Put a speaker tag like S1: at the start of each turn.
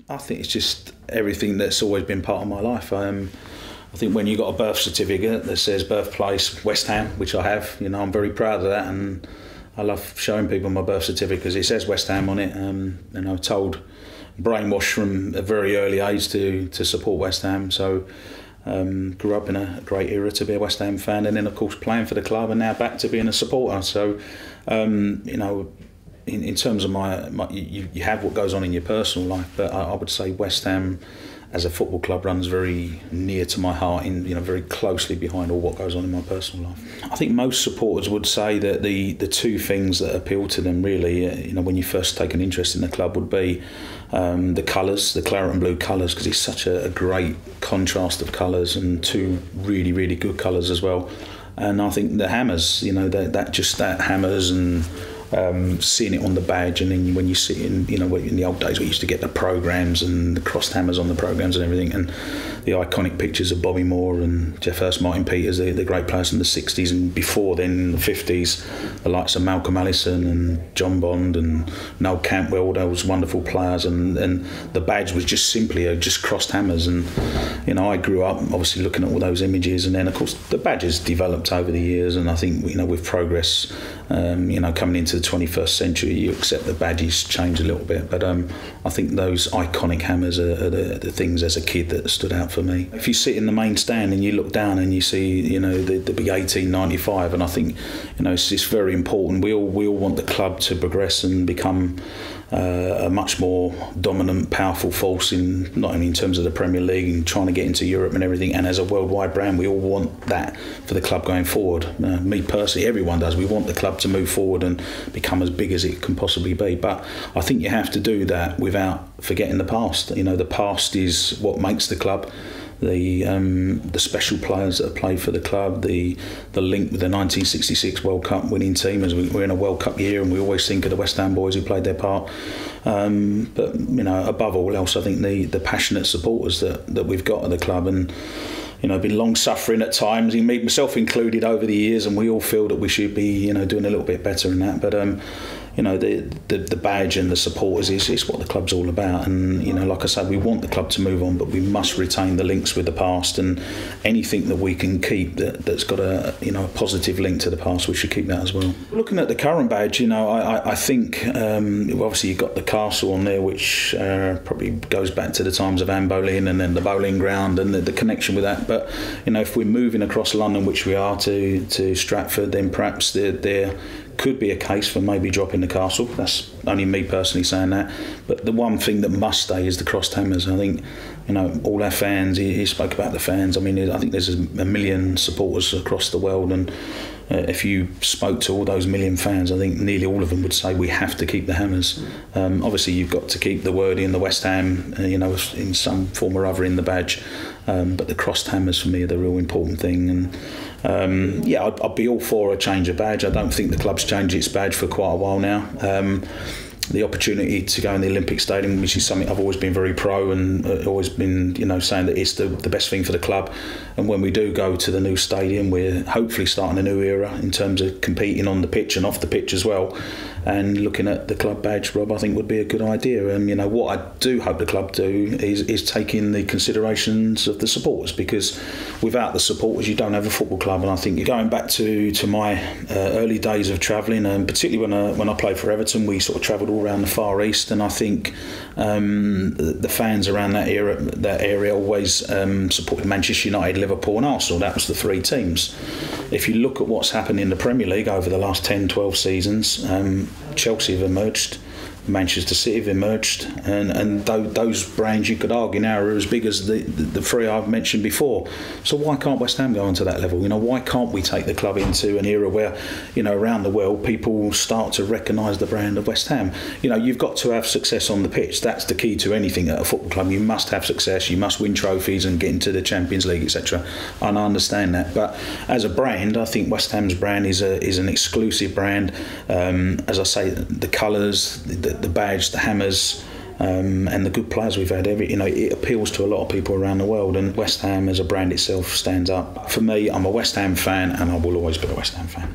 S1: I think it's just everything that's always been part of my life. I think when you got a birth certificate that says birthplace West Ham, which I have, I'm very proud of that, and I love showing people my birth certificate because it says West Ham on it. And I'm told, brainwashed from a very early age to support West Ham. So grew up in a great era to be a West Ham fan, and then of course playing for the club, and now back to being a supporter. So in terms of you have what goes on in your personal life, but I would say West Ham as a football club runs very near to my heart, very closely behind all what goes on in my personal life. I think most supporters would say that the two things that appeal to them really, when you first take an interest in the club, would be the colours, the claret and blue colours, because it's such a great contrast of colours, and two really, really good colours as well. And I think the hammers, that hammers and seeing it on the badge, and then when you see it in the old days we used to get the programmes and the crossed hammers on the programmes and everything, and the iconic pictures of Bobby Moore and Geoff Hurst, Martin Peters, the great players in the 60s, and before then in the 50s, the likes of Malcolm Allison and John Bond and Noel Cantwell, those wonderful players, and the badge was just simply just crossed hammers. And I grew up obviously looking at all those images, and then of course the badge has developed over the years, and I think with progress, coming into the 21st century, you accept the badges change a little bit, but I think those iconic hammers are the things as a kid that stood out for me. If you sit in the main stand and you look down and you see the big 1895, and I think it's very important. We all want the club to progress and become a much more dominant, powerful force in not only in terms of the Premier League and trying to get into Europe and everything, and as a worldwide brand, we all want that for the club going forward. Me personally, everyone does. We want the club to move forward and become as big as it can possibly be. But I think you have to do that without forgetting the past. The past is what makes the club. The special players that have played for the club, the link with the 1966 World Cup winning team, as we're in a World Cup year, and we always think of the West Ham boys who played their part. But above all else, I think the passionate supporters that we've got at the club, and been long suffering at times, me myself included, over the years, and we all feel that we should be doing a little bit better in that. But the badge and the supporters is what the club's all about, and like I said, we want the club to move on, but we must retain the links with the past, and anything that we can keep that's got a positive link to the past, we should keep that as well. Looking at the current badge, I think obviously you've got the castle on there, which probably goes back to the times of Anne Boleyn, and then the bowling ground and the connection with that. But if we're moving across London, which we are, to Stratford, then perhaps there could be a case for maybe dropping the castle. That's only me personally saying that. But the one thing that must stay is the crossed hammers. I think, all our fans, he spoke about the fans. I mean, I think there's a million supporters across the world, and if you spoke to all those million fans, I think nearly all of them would say we have to keep the hammers. Obviously, you've got to keep the wording and the West Ham, in some form or other in the badge. But the crossed hammers for me are the real important thing. And I'd be all for a change of badge. I don't think the club's changed its badge for quite a while now. The opportunity to go in the Olympic Stadium, which is something I've always been very pro, and always been saying that it's the best thing for the club. And when we do go to the new stadium, we're hopefully starting a new era in terms of competing on the pitch and off the pitch as well. And looking at the club badge, Rob, I think would be a good idea. And what I do hope the club do is take in the considerations of the supporters, because without the supporters you don't have a football club. And I think going back to my early days of travelling, and particularly when I played for Everton, we sort of travelled all around the Far East, and I think the fans around that area always supported Manchester United, Liverpool and Arsenal. That was the three teams. If you look at what's happened in the Premier League over the last 10, 12 seasons, Chelsea have emerged, Manchester City have emerged, and those brands, you could argue, now are as big as the three I've mentioned before. So why can't West Ham go onto that level? Why can't we take the club into an era where around the world people start to recognise the brand of West Ham? You've got to have success on the pitch. That's the key to anything at a football club. You must have success, you must win trophies and get into the Champions League, etc. And I understand that, but as a brand, I think West Ham's brand is an exclusive brand. As I say, the colours, the badge, the hammers, and the good players we've had, it appeals to a lot of people around the world, and West Ham as a brand itself stands up. For me, I'm a West Ham fan, and I will always be a West Ham fan.